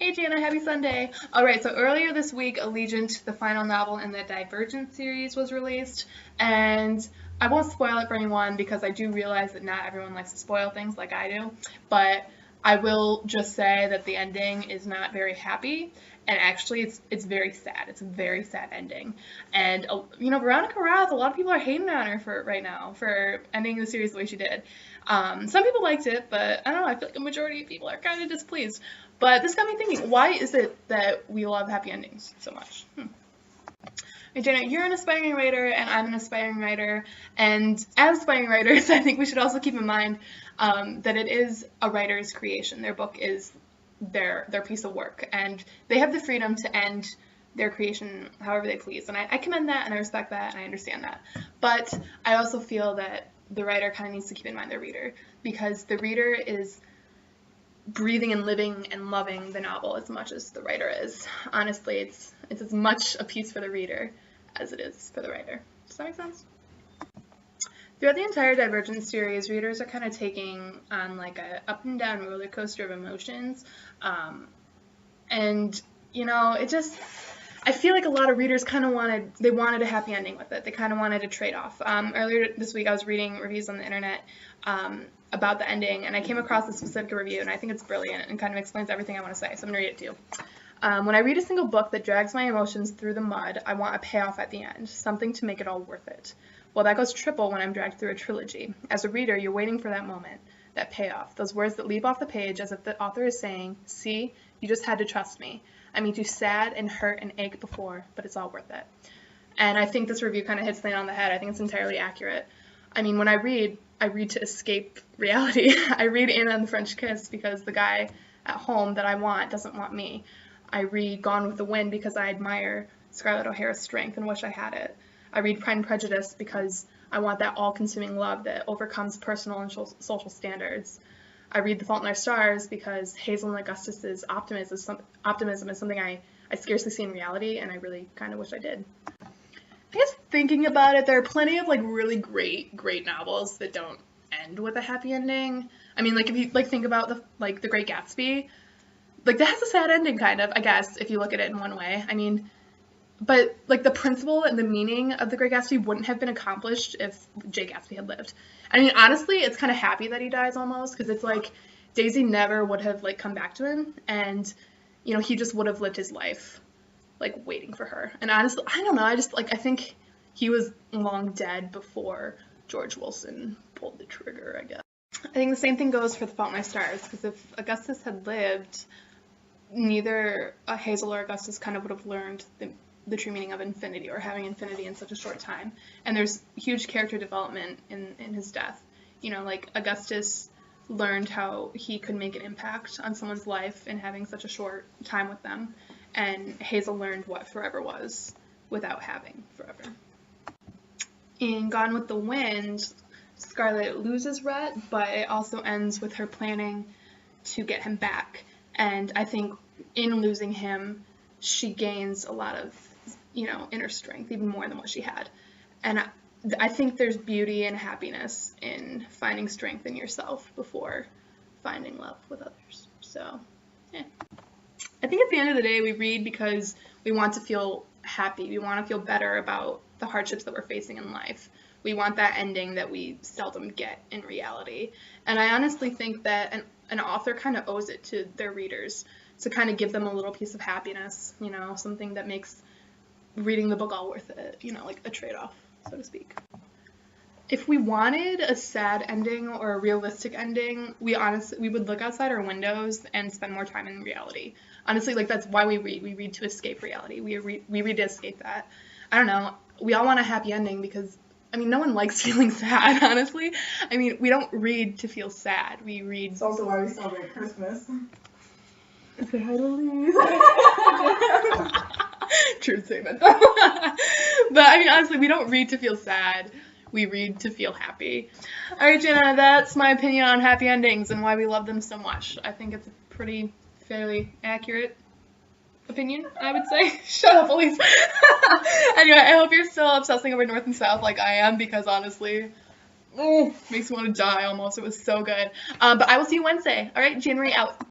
Hey Jana, happy Sunday. Alright, so earlier this week, Allegiant, the final novel in the Divergent series, was released, and I won't spoil it for anyone because I do realize that not everyone likes to spoil things like I do, but I will just say that the ending is not very happy, and actually it's very sad. It's a very sad ending. And Veronica Roth, a lot of people are hating on her for right now for ending the series the way she did. Some people liked it, but I don't know, I feel like a majority of people are kind of displeased. But this got me thinking, why is it that we love happy endings so much? Hey, Jenna, you're an aspiring writer, and I'm an aspiring writer. And as aspiring writers, I think we should also keep in mind that it is a writer's creation. Their book is their piece of work, and they have the freedom to end their creation however they please. And I commend that, and I respect that, and I understand that. But I also feel that the writer kind of needs to keep in mind their reader, because the reader is breathing and living and loving the novel as much as the writer is. Honestly, it's as much a piece for the reader as it is for the writer. Does that make sense? Throughout the entire Divergent series, readers are kind of taking on like a up and down roller coaster of emotions. And I feel like a lot of readers kind of wanted a happy ending with it. They kind of wanted a trade-off. Earlier this week, I was reading reviews on the internet about the ending, and I came across a specific review, and I think it's brilliant and kind of explains everything I want to say, so I'm going to read it to you. When I read a single book that drags my emotions through the mud, I want a payoff at the end, something to make it all worth it. Well, that goes triple when I'm dragged through a trilogy. As a reader, you're waiting for that moment, that payoff, those words that leap off the page as if the author is saying, see, you just had to trust me. I made you sad and hurt and ache before, but it's all worth it. And I think this review kind of hits the nail on the head. I think it's entirely accurate. I mean, when I read to escape reality. I read Anna and the French Kiss because the guy at home that I want doesn't want me. I read Gone with the Wind because I admire Scarlett O'Hara's strength and wish I had it. I read Pride and Prejudice because I want that all-consuming love that overcomes personal and social standards. I read The Fault in Our Stars because Hazel and Augustus's optimism is something I scarcely see in reality, and I really kind of wish I did. I guess thinking about it, there are plenty of really great novels that don't end with a happy ending. I mean, if you think about the Great Gatsby, that has a sad ending kind of, I guess, if you look at it in one way. I mean, but the principle and the meaning of the Great Gatsby wouldn't have been accomplished if Jay Gatsby had lived. I mean, honestly, it's kind of happy that he dies almost, because it's Daisy never would have come back to him, and he just would have lived his life waiting for her. And honestly, I don't know, I think he was long dead before George Wilson pulled the trigger, I guess. I think the same thing goes for The Fault in Our Stars, because if Augustus had lived, neither Hazel or Augustus kind of would have learned the true meaning of infinity, or having infinity in such a short time. And there's huge character development in his death. Augustus learned how he could make an impact on someone's life in having such a short time with them. And Hazel learned what forever was without having forever. In Gone with the Wind, Scarlett loses Rhett, but it also ends with her planning to get him back. And I think in losing him, she gains a lot of, inner strength, even more than what she had. And I think there's beauty and happiness in finding strength in yourself before finding love with others. So, yeah. I think at the end of the day, we read because we want to feel happy. We want to feel better about the hardships that we're facing in life. We want that ending that we seldom get in reality. And I honestly think that an author kind of owes it to their readers to kind of give them a little piece of happiness, something that makes reading the book all worth it, a trade-off, so to speak. If we wanted a sad ending or a realistic ending, we would look outside our windows and spend more time in reality. Honestly, that's why we read. We read to escape reality. We read to escape that. I don't know. We all want a happy ending because, no one likes feeling sad, honestly. We don't read to feel sad. We read... It's also why we celebrate Christmas. Say hi to Louise. True statement. But, honestly, we don't read to feel sad. We read to feel happy. All right, Jenna, that's my opinion on happy endings and why we love them so much. I think it's a pretty fairly accurate opinion, I would say. Shut up, Elise. Anyway, I hope you're still obsessing over North and South like I am, because honestly, makes me want to die almost. It was so good. But I will see you Wednesday. All right, JanMarie out.